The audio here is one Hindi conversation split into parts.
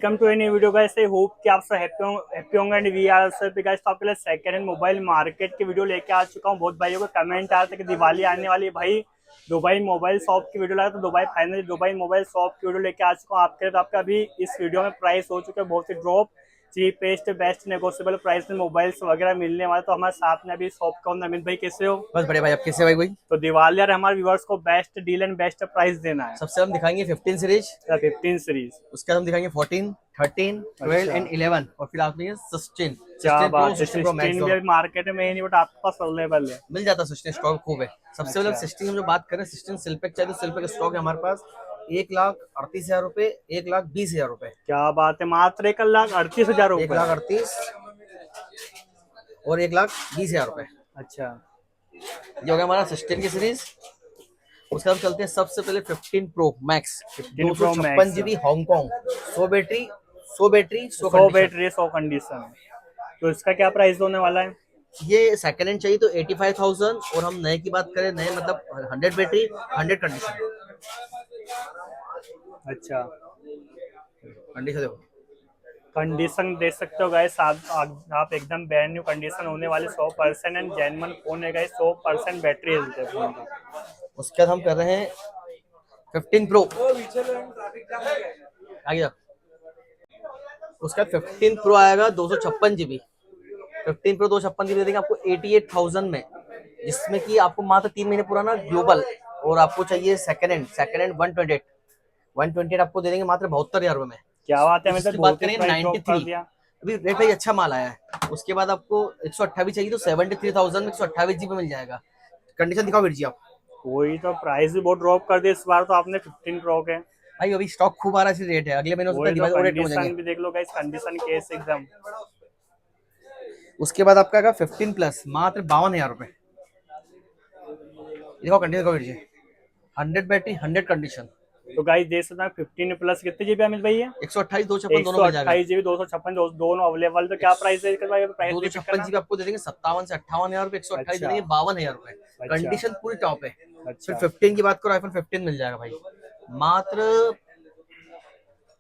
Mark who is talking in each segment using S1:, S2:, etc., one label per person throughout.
S1: Welcome to a new video guys. I hope कि आप सब हैप्पी होंगे and we are also happy guys. तो आपके लिए सेकंड हैंड मोबाइल मार्केट की वीडियो लेके आ चुका हूँ। बहुत भाइयों को कमेंट आ रहा था कि दिवाली आने वाली है भाई, दुबई मोबाइल शॉप की वीडियो लगा। तो Dubai finally Dubai mobile shop की वीडियो लेके आ चुका हूँ आपके लिए। तो आपका अभी इस वीडियो में प्राइस हो चुका है बहुत ही drop, cheapest best negotiable price में मोबाइल्स वगैरह मिलने वाले। तो हमारे साथ में अभी शॉप का ओनर अमित भाई, कैसे हो?
S2: बस बढ़िया भाई। आप कैसे भाई?
S1: तो दिवाली और हमारे व्यूअर्स को best deal and best price देना है।
S2: सबसे हम दिखाएंगे 15 सीरीज,
S1: 15 सीरीज।
S2: उसके बाद हम दिखाएंगे 14, 13, 12
S1: अच्छा,
S2: एंड 11 और फिर आप में 16,
S1: क्या
S2: 16 प्रो,
S1: बात है।
S2: 16 प्रो मैक्स
S1: 16 भी
S2: दोनों
S1: अभी मार्केट में ही नहीं, बट आपके पास अवेलेबल है।
S2: मिल जाता है। 16 स्टॉक खूब है। सबसे पहले
S1: अच्छा,
S2: 16 हम जो बात करें, 16 सिल्पेक चाहिए तो सिल्पेक स्टॉक है हमारे पास 1,38,000 रुपए, 1,20,000 रुपए,
S1: क्या बात है। मात्र 1,38,000
S2: एक
S1: रुपए।
S2: लाख अड़तीस और 1,20,000 रुपए।
S1: अच्छा,
S2: ये हो गया हमारा 16 की सीरीज। उसके बाद हम चलते हैं सबसे पहले 15 प्रो मैक्स,
S1: 15
S2: दो सौ
S1: प्रो
S2: छप्पन
S1: max.
S2: GB Hong Kong, 100 battery, 100 battery, 100
S1: 100
S2: condition.
S1: Battery 100 condition. तो इसका क्या प्राइस होने वाला है?
S2: ये सेकंड हैंड चाहिए तो 85,000, और हम नए की बात करें, नए मतलब 100 बैटरी, 100 कंडीशन।
S1: अच्छा,
S2: कंडीशन देखो।
S1: कंडीशन देख सकते हो गाइस। आप एकदम ब्रांड न्यू कंडीशन होने वाले 100% एंड जेन्युइन फोन है गाइस। 100% बैटरी हेल्थ है फोन का।
S2: उसके बाद हम कर रहे हैं 15 प्रो। आ गया। उसका 15 प्रो आएगा 256 जीबी। 15 प्रो 256 जीबी देंगे आपको 88,000 में, जिसमें कि आपको मात्र 3 महीने पुराना ग्लोबल। और आपको चाहिए सेकंड हैंड 128 आपको दे देंगे मात्र 72,000 रुपए में।
S1: क्या बात है,
S2: कुछ
S1: मतलब
S2: इसकी बात
S1: बहुत ही
S2: करें
S1: प्राइस ड्रॉप कर
S2: 93,
S1: दिया।
S2: अभी रेट भाई अच्छा माल आया है। उसके बाद आपको 128 चाहिए तो 73,000 में 128 जीबी मिल जाएगा। कंडीशन दिखाओ वीर जी आप।
S1: वही तो, प्राइस भी बहुत ड्रॉप कर दिया इस बार तो आपने 15 प्रो के।
S2: भाई अभी स्टॉक खूब आ रहा है, इसी रेट है, अगले महीने हो सकता है
S1: वही तो,
S2: दिवाली और रेट में हो जाएंगे।
S1: कंडीशन भी देख लो गाइस, कंडीशन केस एकदम।
S2: उसके बाद आपका आएगा 15 प्लस मात्र 52,000 रुपए। देखो कंडीशन दिखाओ वीर जी। 100 बैटरी, 100 कंडीशन,
S1: तो गाइस देख सकते हैं 15 प्लस कितने जीबी अमित भाई है?
S2: 128, 256
S1: एक
S2: दोनों
S1: सौ
S2: मिल जाएगा।
S1: अट्ठाईस जीबी 256 दोनों अवेलेबल। तो क्या प्राइस है इसका भाई? प्राइस
S2: दो सौ
S1: रिपीट
S2: छप्पन
S1: करना।
S2: जीबी आपको दे देंगे 57 से 58,000 रुपए, 128 दे
S1: अच्छा,
S2: देंगे 52,000 रुपए।
S1: अच्छा,
S2: कंडीशन पूरी टॉप है। फिर
S1: अच्छा,
S2: 15 की बात करो, आईफोन 15 मिल जाएगा भाई मात्र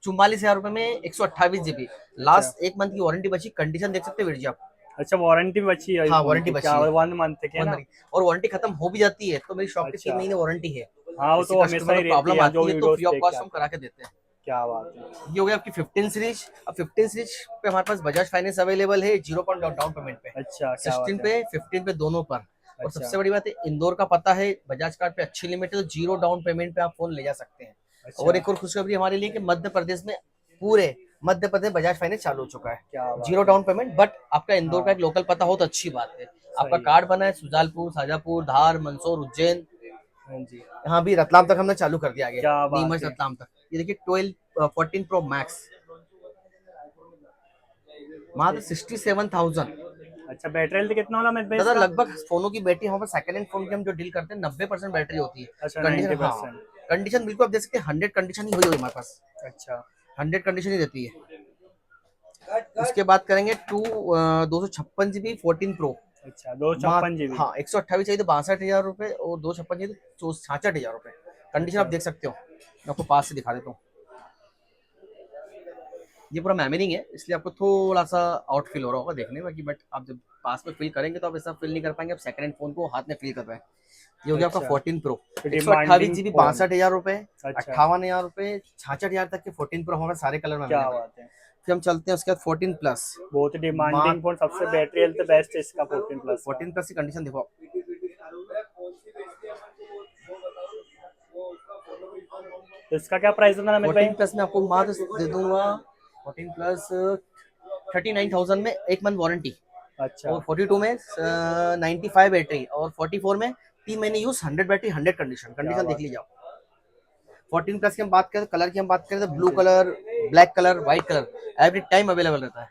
S2: 44,000 रुपए में, 128 जीबी।
S1: अच्छा,
S2: लास्ट एक मंथ की वारंटी बची, कंडीशन देख सकते हैं वीर जी आप।
S1: अच्छा। वारंटी भी बची है
S2: हाँ
S1: फोन
S2: वारंटी
S1: की? क्या
S2: बची है
S1: 1 मंथ की है
S2: 1
S1: ना?
S2: मंथ, और वारंटी खत्म हो भी जाती है तो मेरी शॉप की
S1: अच्छा,
S2: 3 महीने वारंटी है।
S1: हाँ वो
S2: किसी
S1: तो हमेशा
S2: कस्टमर
S1: ही
S2: को
S1: रहती
S2: प्रॉब्लम
S1: है जो
S2: आती है तो
S1: वीडियोस
S2: फ्री ऑफ
S1: देख के
S2: कॉस्ट हम
S1: आते हैं।
S2: करा के देते हैं।
S1: क्या बात है।
S2: ये हो गया आपकी 15 सीरीज। अब 15 सीरीज पे हमारे पास बजाज फाइनेंस अवेलेबल है 0% डाउन पेमेंट पे,
S1: अच्छा, क्या
S2: 16
S1: बात है।
S2: पे 15 पे दोनों पर। और
S1: अच्छा,
S2: सबसे बड़ी बात है, इंदौर का पता है, बजाज कार्ड पे अच्छी लिमिट है तो 0 डाउन पेमेंट पे आप फोन ले जा सकते हैं। और
S1: अच्छा,
S2: एक और खुशखबरी हमारे लिए कि मध्य प्रदेश में, पूरे मध्य प्रदेश बजाज फाइनेंस चालू हो चुका है।
S1: क्या बात
S2: जीरो
S1: है।
S2: डाउन पेमेंट, बट आपका इंदौर का
S1: हाँ,
S2: एक लोकल पता हो तो अच्छी बात है। आपका
S1: सही है।
S2: कार्ड बना है सुजालपुर, शाजापुर, धार, मंदसौर, उज्जैन,
S1: हाँ जी।
S2: यहाँ भी रतलाम तक हमने चालू कर दिया आगे,
S1: क्या बात
S2: नीमच
S1: है।
S2: रतलाम तक। ये देखिए 14 प्रो मैक्स मात्र 67,000।
S1: अच्छा, बैटरी हेल्थ कितना होगा अमित भाई
S2: दादा
S1: इसका?
S2: लगभग फोनों की बैटरी, हमारे पास सेकंड हैंड फोन की हम जो डील करते हैं 90% बैटरी होती है।
S1: अच्छा,
S2: कंडीशन, हाँ
S1: 90%।
S2: कंडीशन बिल्कुल आप देख सकते हैं 100 कंडीशन ही हुई हुई हमारे पास,
S1: अच्छा,
S2: 100 कंडीशन ही रहती है। उसके बाद करेंगे 256 जीबी 14 प्रो।
S1: अच्छा, 256 GB।
S2: हाँ 128 चाहिए तो 62,000 रुपए, और 256 चाहिए तो 66,000 रुपए। कंडीशन आप
S1: अच्छा,
S2: देख सकते हो, मैं आपको पास से दिखा देता हूँ। ये पूरा मेमोरिंग है इसलिए आपको थोड़ा सा आउट फील हो रहा होगा देखने में, कि बट आप जब पास में फील करेंगे तो आप ऐसा फील नहीं कर पाएंगे, आप सेकंड हैंड फोन को हाथ में फील कर पाए। ये हो गया आपका
S1: अच्छा।
S2: 14 प्रो,
S1: तो
S2: 128
S1: डिमांडिंग
S2: जीबी
S1: फोन।
S2: 62,000 रुपए,
S1: अच्छा,
S2: 58,000 रुपए, 66,000 तक के 14 प्रो हमारे सारे कलर में
S1: क्या
S2: अवेलेबल है।
S1: बात है।
S2: फिर हम चलते हैं उसके बाद 14 प्लस।
S1: बहुत ही डिमांडिंग
S2: मार्क
S1: फोन, सबसे बैटरी हेल्थ बेस्ट है इसका 14 प्लस का।
S2: 14 प्लस की कंडीशन देखो।
S1: तो इसका क्या प्राइस होगा अमित भाई?
S2: 14 प्लस में आपको मात्र दे दूंगा, 14 प्लस 39,000 में एक मंथ वारंटी,
S1: अच्छा,
S2: और 42 में 95 बैटरी, और 44 में 3 महीने यूज, 100 बैटरी, 100 कंडीशन।
S1: क्या
S2: कंडीशन देख
S1: बात है।
S2: लीजिए आप। 14 प्लस की हम बात करें, कलर की हम बात करें तो
S1: हाँ
S2: ब्लू
S1: जी।
S2: Colour, black colour, white colour every time available रहता है।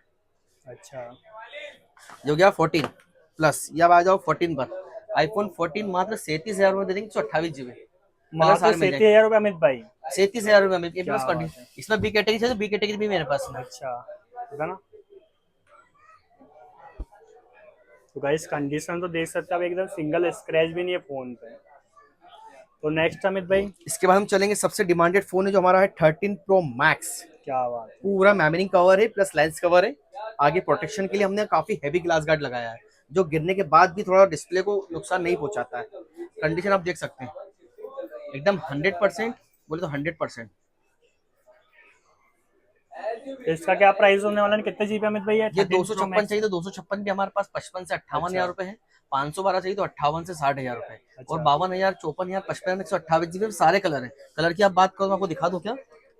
S1: अच्छा,
S2: जो गया 14 प्लस। ये अब आ जाओ 14 पर। आईफोन 14 मात्र 37,000 में दे देंगे 128 जीबी। कलर
S1: मात्र
S2: सारे मिल जाएंगे
S1: 37,000 रुपये अमित भाई।
S2: 37,000 में, ये
S1: क्या
S2: बस
S1: बात है।
S2: इसमें बी कैटेगरी है तो बी कैटेगरी भी मेरे पास है।
S1: अच्छा, है ना? तो गाइस कंडीशन तो देख सकते हैं आप, एकदम सिंगल स्क्रैच भी नहीं है फोन पे। तो नेक्स्ट अमित भाई
S2: इसके बाद हम चलेंगे, सबसे डिमांडेड फोन है जो हमारा है 13 प्रो मैक्स।
S1: क्या बात है।
S2: पूरा मैमरिंग कवर है प्लस लेंस कवर है। आगे प्रोटेक्शन के लिए हमने काफी हैवी ग्लास गार्ड लगाया है, जो गिरने के बाद भी थोड़ा डिस्प्ले को नुकसान नहीं पहुंचाता है। कंडीशन आप देख सकते हैं एकदम 100%, बोले तो 100%।
S1: तो इसका क्या प्राइस होने वाला है, कितने जीबी अमित भाई है
S2: ये
S1: 13 प्रो
S2: 256
S1: मैक्स?
S2: चाहिए तो 256 भी हमारे पास 55 से 58 हजार रुपए है। 512 चाहिए तो 58 से 60 हजार रुपए।
S1: अच्छा।
S2: और 52 हजार, 54 हजार, 55, 128 GB में सारे कलर हैं। कलर की आप बात करो तो आपको दिखा दूं क्या?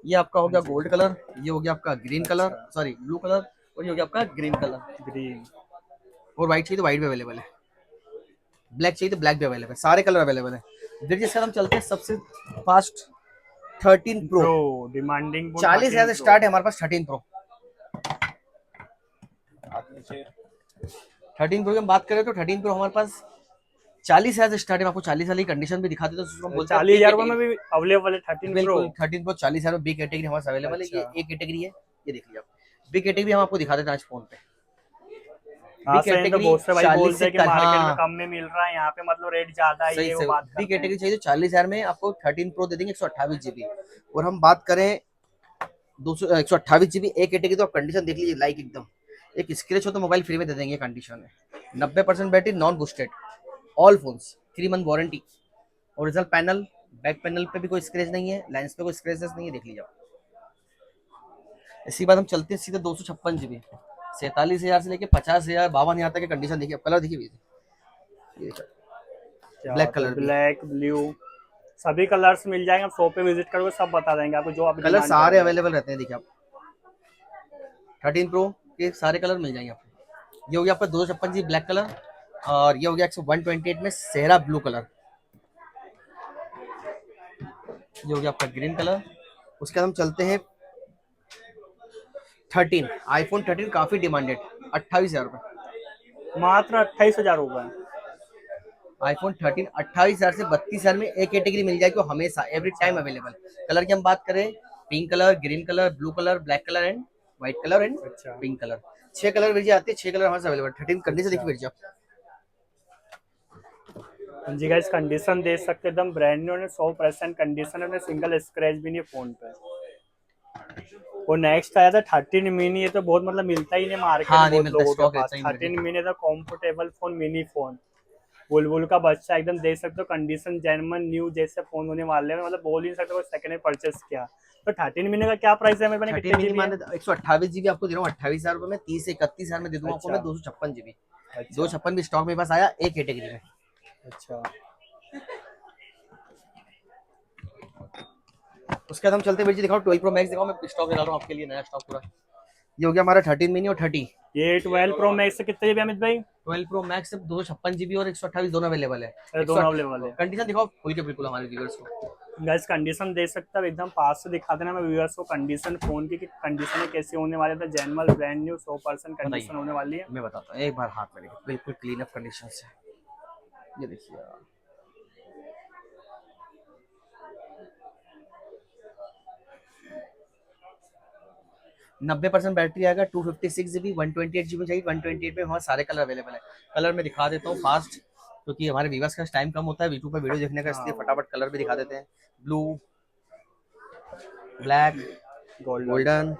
S2: ये आपका हो गया गोल्ड कलर, ये हो गया आपका ग्रीन कलर,
S1: अच्छा।
S2: सॉरी ब्लू कलर, और ये हो गया आपका ग्रीन कलर।
S1: ग्रीन।
S2: और व्हाइट चाहिए तो व्हाइट भी अवेलेबल है, ब्लैक चाहिए तो ब्लैक भी अवेलेबल है, सारे कलर अवेलेबल है। फिर जिसके बाद हम चलते हैं सबसे फास्ट 13 प्रो।
S1: प्रो डिमांडिंग
S2: 40 हजार से स्टार्ट है हमारे पास 13 प्रो। 13 प्रो की हम बात करें तो 13 प्रो हमारे पास 40 हजार से स्टार्ट है। आपको 40 वाली कंडीशन भी दिखा देते हैं, बोलते हैं
S1: 40,000 रुपए में भी अवेलेबल है 13 प्रो।
S2: बिल्कुल 13 प्रो 40 हजार में बी कैटेगरी हमारे पास अवेलेबल है। ये
S1: अच्छा।
S2: ए कैटेगरी है, ये देख लीजिए आप। बी कैटेगरी हम आपको दिखा देते हैं आज फोन पे। बी
S1: हाँ सही, तो
S2: कैटेगरी
S1: बहुत से भाई
S2: 40
S1: बोलते
S2: से
S1: हैं कि मार्केट में
S2: हाँ
S1: कम में मिल रहा है, यहाँ पे मतलब रेट ज्यादा है,
S2: सही
S1: ये वो
S2: से।
S1: बात
S2: बी
S1: करते हैं।
S2: कैटेगरी चाहिए तो 40 हजार में आपको 13 प्रो दे देंगे 128 GB। और हम बात करें 128 GB ए कैटेगरी, तो आप कंडीशन देख लीजिए लाइक एकदम। एक स्क्रैच हो तो मोबाइल फ्री में दे देंगे कंडीशन में। 90% battery, non boosted, all phones, 3 month warranty. Original panel, back panel पे भी कोई स्क्रैच नहीं है, लेंस पे कोई स्क्रैचेस नहीं है, देख लीजिए आप। इसी बात हम चलते हैं सीधे 256 GB, 47 हजार से लेके 50 हजार, 52 हजार तक की कंडीशन देखिए। कलर देखिए ये
S1: क्या
S2: ब्लैक
S1: बात है,
S2: कलर भी,
S1: ब्लैक ब्लू सभी कलर्स मिल जाएंगे। आप शॉप पे विजिट करोगे सब बता देंगे आपको जो आप
S2: कलर
S1: डिमांड
S2: सारे
S1: करोगे।
S2: अवेलेबल रहते हैं। देखिए आप 13 प्रो के सारे कलर मिल जाएंगे आपको। ये हो गया आपका 256 GB ब्लैक कलर, और ये हो गया 128 में सेहरा ब्लू कलर, ये हो गया आपका ग्रीन कलर। उसके बाद हम चलते हैं 13 आईफोन 13, काफी डिमांडेड, 28 हजार रुपए।
S1: मात्र 28,000 रुपए।
S2: आईफोन 13 28 हजार से 32 हजार में एक कैटेगरी मिल जाएगी, हमेशा एवरी
S1: अच्छा।
S2: Time available. कलर की हम बात करें, pink colour, green colour, blue colour, black colour and white colour and
S1: अच्छा।
S2: Pink colour. 6 कलर विर्जी आती है, 6 कलर हमारे अवेलेबल। 13 करने से देखिए
S1: अच्छा।
S2: विर्जी आप।
S1: हाँ जी गाइस, कंडीशन देख सकते हैं एकदम ब्रांड न्यू है, 100% कंडीशन है, सिंगल स्क्रैच भी नहीं फोन पे। वो नेक्स्ट आया था 13 मिनी, ये तो बहुत मतलब मिलता ही नहीं मार्केट में
S2: हाँ नहीं
S1: बहुत
S2: मिलता,
S1: लोगों के
S2: स्टॉक
S1: पास।
S2: रहता ही
S1: 13
S2: नहीं।
S1: मिनी था कंफर्टेबल फोन, मिनी फोन, बुलबुल का बच्चा एकदम देख सकते हो। कंडीशन जेन्युइन न्यू जैसे फोन होने वाले हैं, मतलब बोल ही नहीं सकते कोई सेकंड में परचेस किया। तो 13 मिनी का क्या प्राइस है मेरे पास,
S2: 13
S1: कितने
S2: मिनी
S1: जीबी है?
S2: माने 128 GB आपको दे रहा हूँ 28 हजार रुपए में। 30 से 31 हजार में दे दूंगा आपको
S1: अच्छा।
S2: मैं 256 GB।
S1: अच्छा।
S2: 256 भी स्टॉक मेरे पास आया एक कैटेगरी में।
S1: अच्छा।
S2: उसके बाद हम चलते हैं, दिखाओ 12 प्रो मैक्स दिखाओ। मैं स्टॉक निकाल रहा हूँ आपके लिए नया स्टॉक पूरा। ये हो गया हमारा 13 मिनी और 30।
S1: ये 12 प्रो मैक्स से कितने जीबी अमित भाई?
S2: 12 प्रो मैक्स 256 GB और 128 दोनों अवेलेबल है।
S1: अरे दोनों अवेलेबल है।
S2: कंडीशन दिखाओ खोल के बिल्कुल हमारे व्यूअर्स को।
S1: गाइस कंडीशन देख सकते हो, एकदम पास से दिखा देना मैं व्यूअर्स को कंडीशन फोन की, कंडीशन कैसी होने वाली है। जेन्युइन ब्रांड न्यू 100% कंडीशन होने वाली है।
S2: मैं बताता हूँ, एक बार हाथ में देखिए, बिल्कुल क्लीन अप कंडीशन से। ये देखिए 90% बैटरी आएगा, 256 GB, 128 GB चाहिए, 128 में हमारे सारे कलर अवेलेबल है। कलर मैं दिखा देता हूँ फास्ट, क्योंकि हमारे व्यूअर्स का टाइम कम होता है यूट्यूब पर वीडियो देखने का, इसलिए
S1: हाँ।
S2: फटाफट कलर भी दिखा देते हैं। Blue, black, golden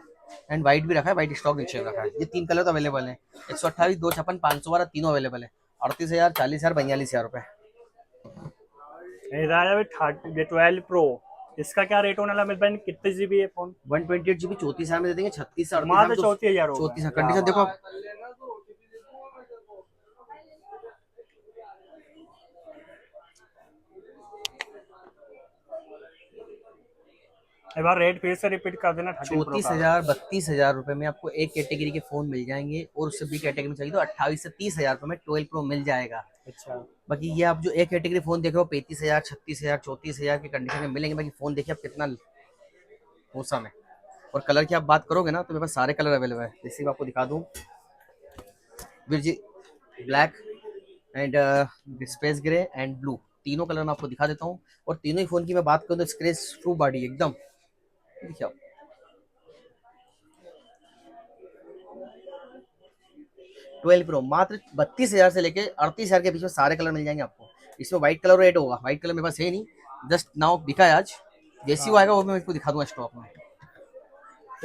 S2: and white भी रखा है, व्हाइट स्टॉक नीचे रखा है। ये 3 कलर तो अवेलेबल है। 128, 256, 512 तीनों अवेलेबल है। 38 हजार, 40 हजार, 42 हजार रुपए।
S1: ये 12 प्रो, इसका क्या रेट होने वाला मेरे भाई, कितने जीबी है फोन?
S2: 128 GB 34 हजार में दे देंगे। 36 से 38
S1: मात्र 34,000 हो
S2: 34
S1: गए।
S2: कंडीशन देखो आप।
S1: एक बार रेट फिर से रिपीट कर देना 13 प्रो
S2: 34
S1: का।
S2: हजार, 32 हजार रुपए में आपको एक कैटेगरी के फोन मिल जाएंगे। और उससे बी कैटेगरी में चाहिए तो 28 से 30 हजार रुपए में 12 प्रो मिल जाएगा।
S1: अच्छा।
S2: बाकी ये आप जो एक कैटेगरी फोन देख रहे हो 35 हजार, 36 हजार, 34 हजार की कंडीशन में मिलेंगे। बाकी फोन देखिए आप कितना मौसम है। और कलर की आप बात करोगे ना तो मेरे पास सारे कलर अवेलेबल है। जैसे मैं आपको दिखा दूं, विर्जी black and space grey and blue, तीनों कलर मैं आपको दिखा देता हूँ। और तीनों ही फोन की मैं बात करूँ तो स्क्रेच प्रूफ बॉडी एकदम। देखिए आप 12 प्रो मात्र 32 हजार से लेके 38 हजार के बीच में सारे कलर मिल जाएंगे आपको। इसमें व्हाइट कलर रेड होगा, व्हाइट कलर मेरे पास है नहीं, जस्ट नाउ बिका है आज, जैसी वो आएगा वो मैं आपको दिखा दूंगा स्टॉक में।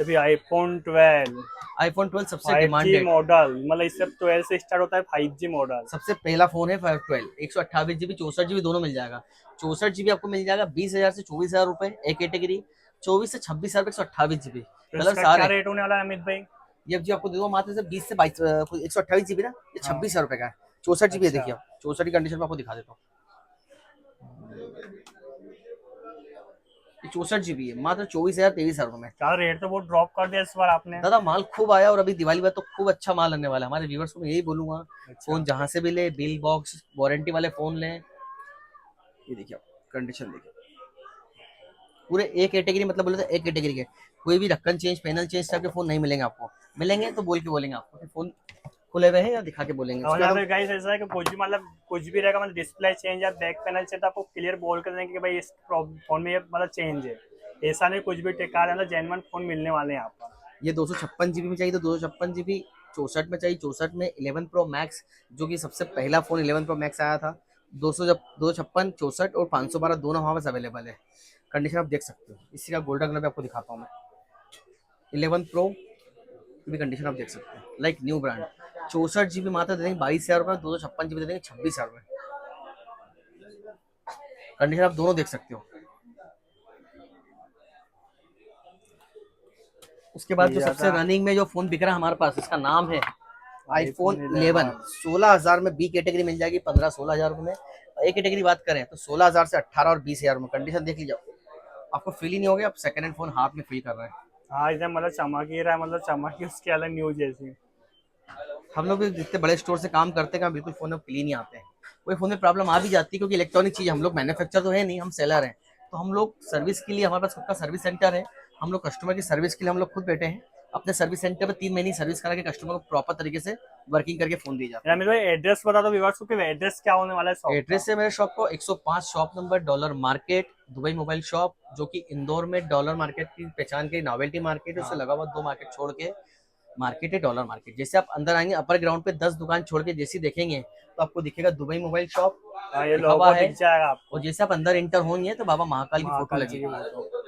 S1: अभी आईफोन 12
S2: आईफोन 12 सबसे
S1: 5G
S2: डिमांडेड,
S1: मॉडल, मतलब इससे 12 से स्टार्ट होता है 5G मॉडल।
S2: सबसे पहला फोन है 12, 128 GB 64 GB दोनों मिल जाएगा। 64 GB आपको मिल जाएगा 20,000 से 24,000 रुपए एक कैटेगरी, 24 से 26,000 रुपए 128 GB।
S1: तो
S2: कलर
S1: इसका क्या
S2: सारे,
S1: रेट होने वाला है अमित भाई?
S2: ये जी आपको दे दूंगा मात्र से 20 से 22, 128 GB ना, ये
S1: हाँ
S2: 26,000 रुपए का है। 64 GB है,
S1: अच्छा,
S2: देखिए आप 64 की कंडीशन में आपको दिखा देता हूँ। 64 GB है मात्र 24,000 23,000 रुपए में।
S1: यार रेट तो बहुत ड्रॉप कर दिया इस बार आपने।
S2: दादा माल खूब आया और अभी दिवाली में तो खूब अच्छा माल आने वाला है। हमारे व्यूवर्स को मैं यही बोलूंगा,
S1: अच्छा
S2: फोन जहां से भी ले, बिल बॉक्स वारंटी वाले फोन लें। ये देखिए आप कंडीशन देखिए, पूरे एक कैटेगरी, मतलब बोले तो एक कैटेगरी के, कोई भी ढक्कन चेंज पैनल चेंज टाइप के फोन नहीं मिलेंगे आपको। मिलेंगे तो बोल के बोलेंगे आपको कि फोन खुले हुए हैं या दिखा के बोलेंगे।
S1: और
S2: उसके
S1: यहाँ
S2: बाद
S1: पे गाइस ऐसा है कि कुछ भी मतलब कुछ भी रहेगा, मतलब डिस्प्ले चेंज या बैक पैनल चेंज, तो आपको क्लियर बोल कर देंगे कि भाई इस फोन में ये मतलब चेंज है। ऐसा नहीं कुछ भी टेकार है, मतलब जेन्युइन फोन मिलने वाले हैं यहाँ पर।
S2: ये 256 GB में चाहिए तो 256 GB, 64 में चाहिए 64 में 11 प्रो मैक्स, जो कि सबसे पहला फोन 11 प्रो मैक्स आया था। 200 जब 256 64 और 512 दोनों हमारे पास अवेलेबल है। कंडीशन आप देख सकते हो, इसी का गोल्डन कलर भी आपको दिखाता हूँ मैं। 11 प्रो की भी कंडीशन आप देख सकते हो, लाइक न्यू ब्रांड। 64 GB मात्र दे देंगे 22,000 रुपये, 256 GB दे देंगे 26,000 रुपये। कंडीशन आप दोनों देख सकते हो। उसके बाद जो
S1: ये
S2: सबसे
S1: था
S2: रनिंग में जो फोन बिक रहा है हमारे पास, इसका नाम है आईफोन
S1: iPhone
S2: 11। 16,000 में बी कैटेगरी मिल जाएगी, 15-16,000 रुपये में। ए कैटेगरी बात करें तो 16,000 से 18 और 20,000 में। कंडीशन देख लीजिए, आपको फील ही नहीं होगा आप सेकंड हैंड फोन हाथ में फील कर रहे हैं।
S1: हाँ एकदम मतलब चमक ही रहा है, मतलब चमक ही उसकी अलग न्यूज जैसी।
S2: हम लोग भी जितने बड़े स्टोर से काम करते हैं बिल्कुल फोन में फील ही नहीं आते हैं। कोई फोन में प्रॉब्लम आ भी जाती है क्योंकि इलेक्ट्रॉनिक चीज, हम लोग मैन्युफैक्चर तो है नहीं, हम सेलर हैं। तो हम लोग सर्विस के लिए, हमारे पास खुद का सर्विस सेंटर है। हम लोग कस्टमर की सर्विस के लिए हम लोग खुद बैठे हैं अपने सर्विस सेंटर पे। 3 महीने सर्विस करा के कस्टमर को प्रॉपर तरीके से वर्किंग करके फोन दी जाती है।
S1: रमेश भाई एड्रेस बता दो व्यूअर्स को कि एड्रेस क्या होने वाला है शॉप का।
S2: एड्रेस है मेरे शॉप को 105 shop number dollar market, Dubai mobile shop, जो कि इंदौर में डॉलर मार्केट की पहचान के नोवेल्टी मार्केट है, उससे लगा हुआ 2 मार्केट छोड़ के मार्केट है डॉलर मार्केट। जैसे आप अंदर आएंगे अपर ग्राउंड पे 10 दुकान छोड़ के जैसे देखेंगे तो आपको दिखेगा दुबई मोबाइल शॉप
S1: हाँ ये
S2: लिखा हुआ
S1: लोगो
S2: है।
S1: दिख जाएगा
S2: और
S1: आपको।
S2: जैसे आप अंदर इंटर होंगे तो बाबा महाकाल की फोटो
S1: महाकाल जी की
S2: लगेगी।
S1: फोटो।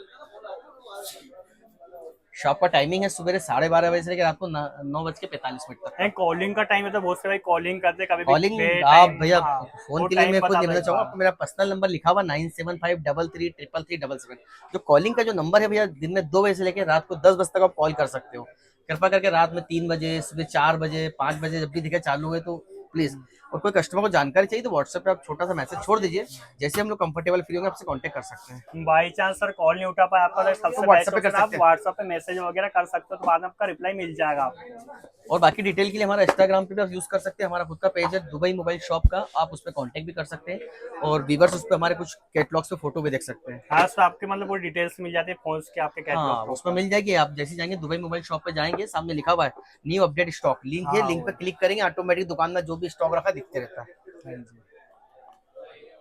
S2: शॉप का टाइमिंग है सुबह 12:30 से लेकर रात को 9:45 तक का।
S1: कॉलिंग का टाइम है तो बहुत से भाई कॉलिंग करते कभी भी
S2: कॉलिंग आप
S1: टाइम,
S2: भैया,
S1: हाँ
S2: फोन
S1: वो
S2: के लिए
S1: टाइम
S2: मैं खुद
S1: बता
S2: ये
S1: दो
S2: बताना
S1: एक
S2: चाहूंगा,
S1: बार।
S2: आपको मेरा पर्सनल नंबर लिखा हुआ 9753333377। जो कॉलिंग का जो नंबर है भैया, दिन में 2 बजे से लेकर रात को 10 बजे तक आप कॉल कर सकते हो। कृपा करके रात में 3 बजे, सुबह 4 बजे, 5 बजे जब भी दिखे चालू है तो प्लीज। और कोई कस्टमर को जानकारी चाहिए तो व्हाट्सएप पे आप छोटा सा मैसेज छोड़ दीजिए, जैसे हम लोग कंफर्टेबल फील होंगे आपसे कांटेक्ट कर सकते हैं।
S1: बाई चांस सर कॉल नहीं उठा पाए आपका तो
S2: तो
S1: सबसे बेस्ट
S2: व्हाट्सएप पे कर
S1: ऑप्शन आप
S2: सकते हैं।
S1: व्हाट्सएप पे मैसेज वगैरह कर सकते हो, तो बाद में आपका रिप्लाई मिल जाएगा आपको।
S2: और बाकी डिटेल के लिए हमारा इंस्टाग्राम पे भी आप यूज कर सकते हैं, हमारा खुद का पेज है दुबई मोबाइल शॉप का, आप उस पर कांटेक्ट भी कर सकते हैं। और व्यूअर्स उस पर हमारे कुछ कैटलॉग्स पे फोटो भी देख सकते हैं।
S1: हाँ तो आपके मतलब वो डिटेल्स मिल जाती है फोन के आपके कैटलॉग
S2: हाँ
S1: के
S2: उसमें
S1: ऊपर।
S2: मिल जाएगी। आप जैसे जाएंगे दुबई मोबाइल शॉप पे जाएंगे, सामने लिखा हुआ है न्यू अपडेट स्टॉक, लिंक है,
S1: हाँ
S2: लिंक
S1: वो
S2: पे क्लिक करेंगे ऑटोमेटिक दुकान में जो भी स्टॉक रखा दिखते रहता है।
S1: हाँ जी,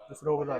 S1: दूसरों को तो